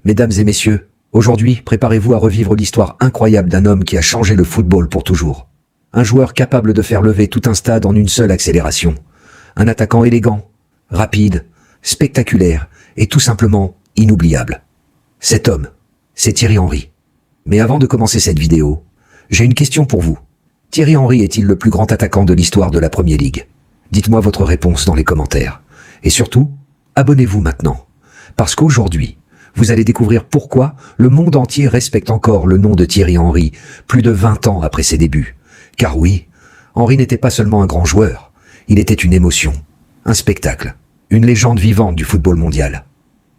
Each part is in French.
Mesdames et messieurs, aujourd'hui, préparez-vous à revivre l'histoire incroyable d'un homme qui a changé le football pour toujours. Un joueur capable de faire lever tout un stade en une seule accélération. Un attaquant élégant, rapide, spectaculaire et tout simplement inoubliable. Cet homme, c'est Thierry Henry. Mais avant de commencer cette vidéo, j'ai une question pour vous. Thierry Henry est-il le plus grand attaquant de l'histoire de la Premier League? Dites-moi votre réponse dans les commentaires. Et surtout, abonnez-vous maintenant. Parce qu'aujourd'hui, vous allez découvrir pourquoi le monde entier respecte encore le nom de Thierry Henry, plus de 20 ans après ses débuts. Car oui, Henry n'était pas seulement un grand joueur, il était une émotion, un spectacle, une légende vivante du football mondial.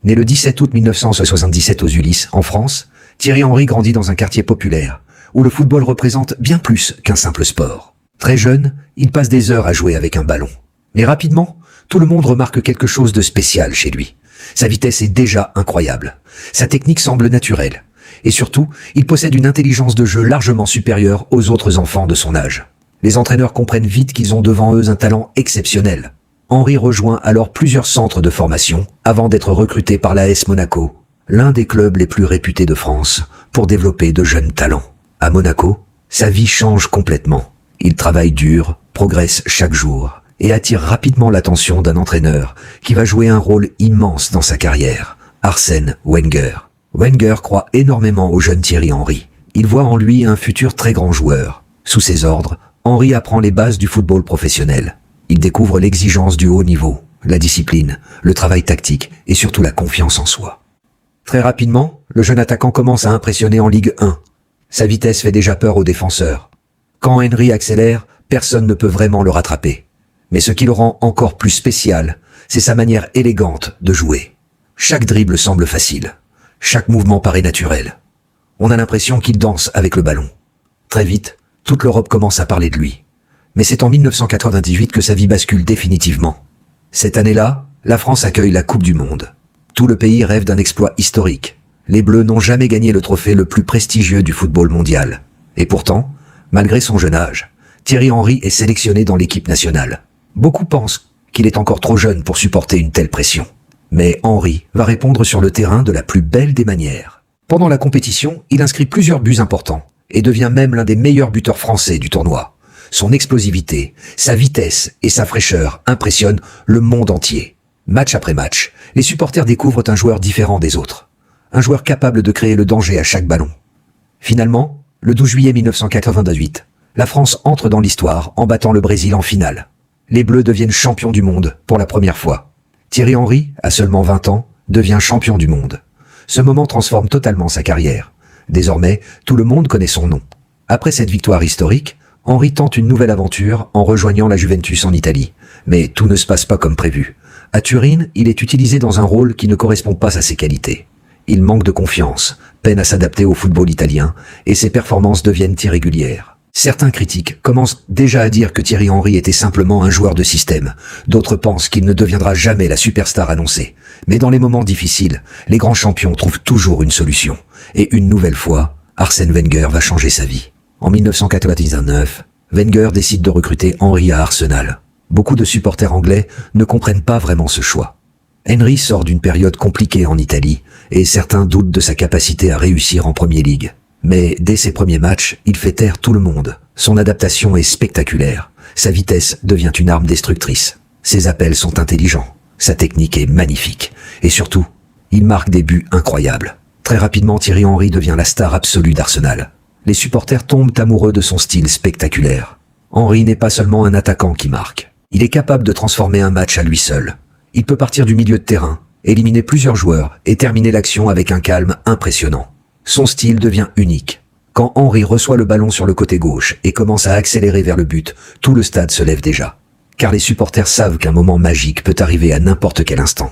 Né le 17 août 1977 aux Ulysses, en France, Thierry Henry grandit dans un quartier populaire, où le football représente bien plus qu'un simple sport. Très jeune, il passe des heures à jouer avec un ballon. Mais rapidement, tout le monde remarque quelque chose de spécial chez lui. Sa vitesse est déjà incroyable. Sa technique semble naturelle. Et surtout, il possède une intelligence de jeu largement supérieure aux autres enfants de son âge. Les entraîneurs comprennent vite qu'ils ont devant eux un talent exceptionnel. Henry rejoint alors plusieurs centres de formation avant d'être recruté par l'AS Monaco, l'un des clubs les plus réputés de France, pour développer de jeunes talents. À Monaco, sa vie change complètement. Il travaille dur, progresse chaque jour et attire rapidement l'attention d'un entraîneur qui va jouer un rôle immense dans sa carrière, Arsène Wenger. Wenger croit énormément au jeune Thierry Henry. Il voit en lui un futur très grand joueur. Sous ses ordres, Henry apprend les bases du football professionnel. Il découvre l'exigence du haut niveau, la discipline, le travail tactique et surtout la confiance en soi. Très rapidement, le jeune attaquant commence à impressionner en Ligue 1. Sa vitesse fait déjà peur aux défenseurs. Quand Henry accélère, personne ne peut vraiment le rattraper. Mais ce qui le rend encore plus spécial, c'est sa manière élégante de jouer. Chaque dribble semble facile. Chaque mouvement paraît naturel. On a l'impression qu'il danse avec le ballon. Très vite, toute l'Europe commence à parler de lui. Mais c'est en 1998 que sa vie bascule définitivement. Cette année-là, la France accueille la Coupe du Monde. Tout le pays rêve d'un exploit historique. Les Bleus n'ont jamais gagné le trophée le plus prestigieux du football mondial. Et pourtant, malgré son jeune âge, Thierry Henry est sélectionné dans l'équipe nationale. Beaucoup pensent qu'il est encore trop jeune pour supporter une telle pression. Mais Henry va répondre sur le terrain de la plus belle des manières. Pendant la compétition, il inscrit plusieurs buts importants et devient même l'un des meilleurs buteurs français du tournoi. Son explosivité, sa vitesse et sa fraîcheur impressionnent le monde entier. Match après match, les supporters découvrent un joueur différent des autres. Un joueur capable de créer le danger à chaque ballon. Finalement, le 12 juillet 1998, la France entre dans l'histoire en battant le Brésil en finale. Les Bleus deviennent champions du monde pour la première fois. Thierry Henry, à seulement 20 ans, devient champion du monde. Ce moment transforme totalement sa carrière. Désormais, tout le monde connaît son nom. Après cette victoire historique, Henry tente une nouvelle aventure en rejoignant la Juventus en Italie. Mais tout ne se passe pas comme prévu. À Turin, il est utilisé dans un rôle qui ne correspond pas à ses qualités. Il manque de confiance, peine à s'adapter au football italien, et ses performances deviennent irrégulières. Certains critiques commencent déjà à dire que Thierry Henry était simplement un joueur de système. D'autres pensent qu'il ne deviendra jamais la superstar annoncée. Mais dans les moments difficiles, les grands champions trouvent toujours une solution. Et une nouvelle fois, Arsène Wenger va changer sa vie. En 1999, Wenger décide de recruter Henry à Arsenal. Beaucoup de supporters anglais ne comprennent pas vraiment ce choix. Henry sort d'une période compliquée en Italie, et certains doutent de sa capacité à réussir en Premier League. Mais dès ses premiers matchs, il fait taire tout le monde. Son adaptation est spectaculaire. Sa vitesse devient une arme destructrice. Ses appels sont intelligents. Sa technique est magnifique. Et surtout, il marque des buts incroyables. Très rapidement, Thierry Henry devient la star absolue d'Arsenal. Les supporters tombent amoureux de son style spectaculaire. Henry n'est pas seulement un attaquant qui marque. Il est capable de transformer un match à lui seul. Il peut partir du milieu de terrain, éliminer plusieurs joueurs et terminer l'action avec un calme impressionnant. Son style devient unique. Quand Henry reçoit le ballon sur le côté gauche et commence à accélérer vers le but, tout le stade se lève déjà. Car les supporters savent qu'un moment magique peut arriver à n'importe quel instant.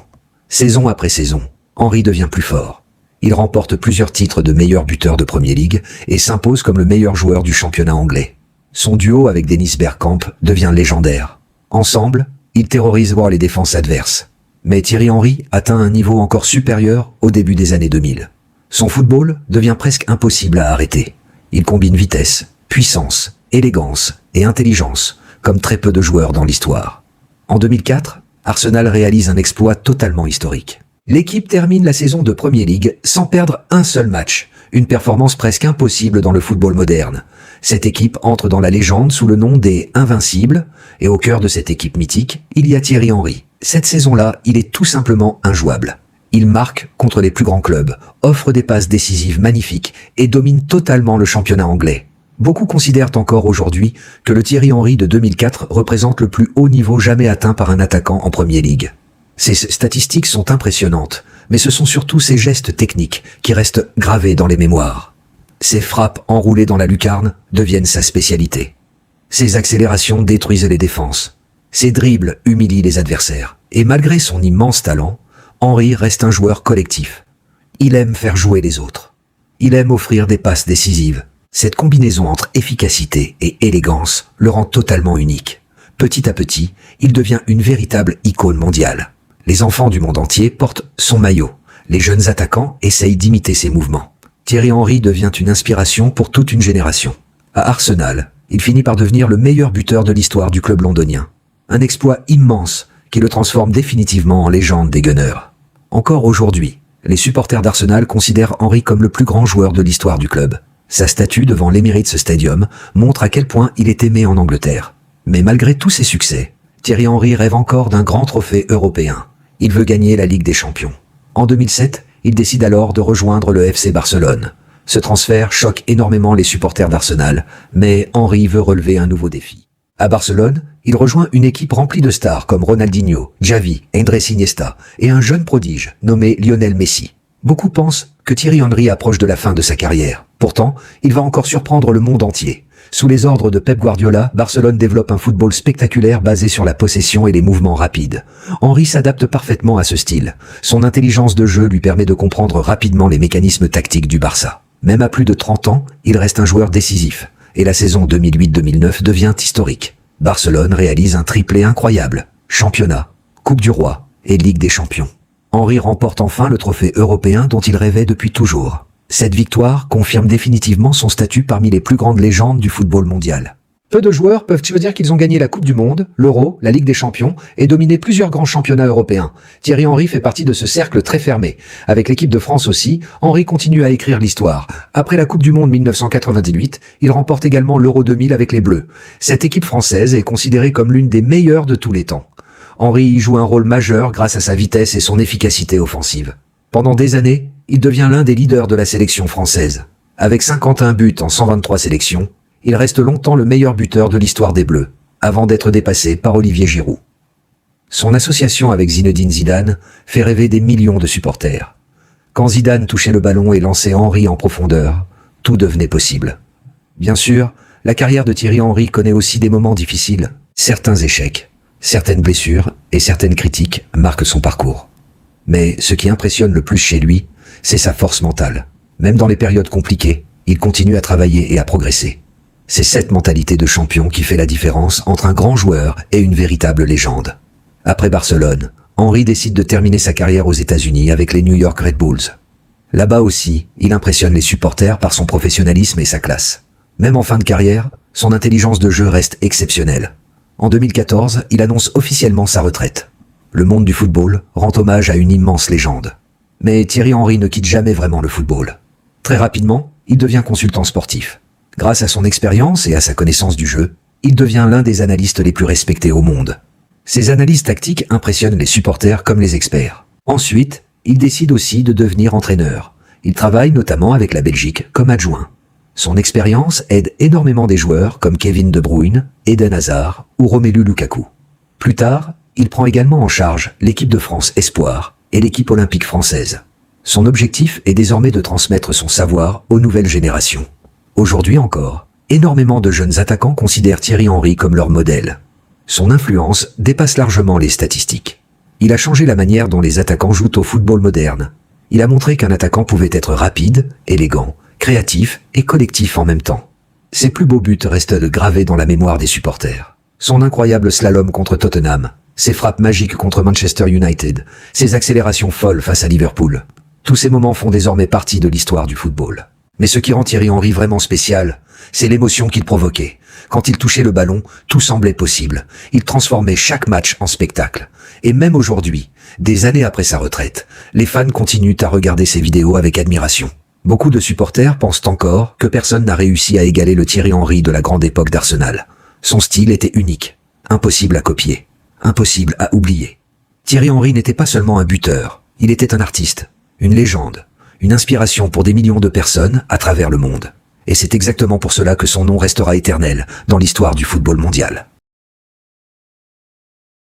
Saison après saison, Henry devient plus fort. Il remporte plusieurs titres de meilleur buteur de Premier League et s'impose comme le meilleur joueur du championnat anglais. Son duo avec Dennis Bergkamp devient légendaire. Ensemble, ils terrorisent les défenses adverses. Mais Thierry Henry atteint un niveau encore supérieur au début des années 2000. Son football devient presque impossible à arrêter. Il combine vitesse, puissance, élégance et intelligence, comme très peu de joueurs dans l'histoire. En 2004, Arsenal réalise un exploit totalement historique. L'équipe termine la saison de Premier League sans perdre un seul match, une performance presque impossible dans le football moderne. Cette équipe entre dans la légende sous le nom des Invincibles, et au cœur de cette équipe mythique, il y a Thierry Henry. Cette saison-là, il est tout simplement injouable. Il marque contre les plus grands clubs, offre des passes décisives magnifiques et domine totalement le championnat anglais. Beaucoup considèrent encore aujourd'hui que le Thierry Henry de 2004 représente le plus haut niveau jamais atteint par un attaquant en Premier League. Ces statistiques sont impressionnantes, mais ce sont surtout ses gestes techniques qui restent gravés dans les mémoires. Ses frappes enroulées dans la lucarne deviennent sa spécialité. Ses accélérations détruisent les défenses. Ses dribbles humilient les adversaires. Et malgré son immense talent, Henry reste un joueur collectif. Il aime faire jouer les autres. Il aime offrir des passes décisives. Cette combinaison entre efficacité et élégance le rend totalement unique. Petit à petit, il devient une véritable icône mondiale. Les enfants du monde entier portent son maillot. Les jeunes attaquants essayent d'imiter ses mouvements. Thierry Henry devient une inspiration pour toute une génération. À Arsenal, il finit par devenir le meilleur buteur de l'histoire du club londonien. Un exploit immense qui le transforme définitivement en légende des Gunners. Encore aujourd'hui, les supporters d'Arsenal considèrent Henry comme le plus grand joueur de l'histoire du club. Sa statue devant l'Emirates Stadium montre à quel point il est aimé en Angleterre. Mais malgré tous ses succès, Thierry Henry rêve encore d'un grand trophée européen. Il veut gagner la Ligue des Champions. En 2007, il décide alors de rejoindre le FC Barcelone. Ce transfert choque énormément les supporters d'Arsenal, mais Henry veut relever un nouveau défi. À Barcelone, il rejoint une équipe remplie de stars comme Ronaldinho, Xavi, Andrés Iniesta et un jeune prodige nommé Lionel Messi. Beaucoup pensent que Thierry Henry approche de la fin de sa carrière. Pourtant, il va encore surprendre le monde entier. Sous les ordres de Pep Guardiola, Barcelone développe un football spectaculaire basé sur la possession et les mouvements rapides. Henry s'adapte parfaitement à ce style. Son intelligence de jeu lui permet de comprendre rapidement les mécanismes tactiques du Barça. Même à plus de 30 ans, il reste un joueur décisif. Et la saison 2008-2009 devient historique. Barcelone réalise un triplé incroyable. Championnat, Coupe du Roi et Ligue des Champions. Henry remporte enfin le trophée européen dont il rêvait depuis toujours. Cette victoire confirme définitivement son statut parmi les plus grandes légendes du football mondial. Peu de joueurs peuvent dire qu'ils ont gagné la Coupe du Monde, l'Euro, la Ligue des Champions et dominé plusieurs grands championnats européens. Thierry Henry fait partie de ce cercle très fermé. Avec l'équipe de France aussi, Henry continue à écrire l'histoire. Après la Coupe du Monde 1998, il remporte également l'Euro 2000 avec les Bleus. Cette équipe française est considérée comme l'une des meilleures de tous les temps. Henry y joue un rôle majeur grâce à sa vitesse et son efficacité offensive. Pendant des années, il devient l'un des leaders de la sélection française. Avec 51 buts en 123 sélections, il reste longtemps le meilleur buteur de l'histoire des Bleus, avant d'être dépassé par Olivier Giroud. Son association avec Zinedine Zidane fait rêver des millions de supporters. Quand Zidane touchait le ballon et lançait Henry en profondeur, tout devenait possible. Bien sûr, la carrière de Thierry Henry connaît aussi des moments difficiles. Certains échecs, certaines blessures et certaines critiques marquent son parcours. Mais ce qui impressionne le plus chez lui, c'est sa force mentale. Même dans les périodes compliquées, il continue à travailler et à progresser. C'est cette mentalité de champion qui fait la différence entre un grand joueur et une véritable légende. Après Barcelone, Henry décide de terminer sa carrière aux États-Unis avec les New York Red Bulls. Là-bas aussi, il impressionne les supporters par son professionnalisme et sa classe. Même en fin de carrière, son intelligence de jeu reste exceptionnelle. En 2014, il annonce officiellement sa retraite. Le monde du football rend hommage à une immense légende. Mais Thierry Henry ne quitte jamais vraiment le football. Très rapidement, il devient consultant sportif. Grâce à son expérience et à sa connaissance du jeu, il devient l'un des analystes les plus respectés au monde. Ses analyses tactiques impressionnent les supporters comme les experts. Ensuite, il décide aussi de devenir entraîneur. Il travaille notamment avec la Belgique comme adjoint. Son expérience aide énormément des joueurs comme Kevin De Bruyne, Eden Hazard ou Romelu Lukaku. Plus tard, il prend également en charge l'équipe de France Espoir et l'équipe olympique française. Son objectif est désormais de transmettre son savoir aux nouvelles générations. Aujourd'hui encore, énormément de jeunes attaquants considèrent Thierry Henry comme leur modèle. Son influence dépasse largement les statistiques. Il a changé la manière dont les attaquants jouent au football moderne. Il a montré qu'un attaquant pouvait être rapide, élégant, créatif et collectif en même temps. Ses plus beaux buts restent gravés dans la mémoire des supporters. Son incroyable slalom contre Tottenham, ses frappes magiques contre Manchester United, ses accélérations folles face à Liverpool. Tous ces moments font désormais partie de l'histoire du football. Mais ce qui rend Thierry Henry vraiment spécial, c'est l'émotion qu'il provoquait. Quand il touchait le ballon, tout semblait possible. Il transformait chaque match en spectacle. Et même aujourd'hui, Des années après sa retraite, les fans continuent à regarder ses vidéos avec admiration. Beaucoup de supporters pensent encore que personne n'a réussi à égaler le Thierry Henry de la grande époque d'Arsenal. Son style était unique, impossible à copier, impossible à oublier. Thierry Henry n'était pas seulement un buteur, il était un artiste, une légende, une inspiration pour des millions de personnes à travers le monde. Et c'est exactement pour cela que son nom restera éternel dans l'histoire du football mondial.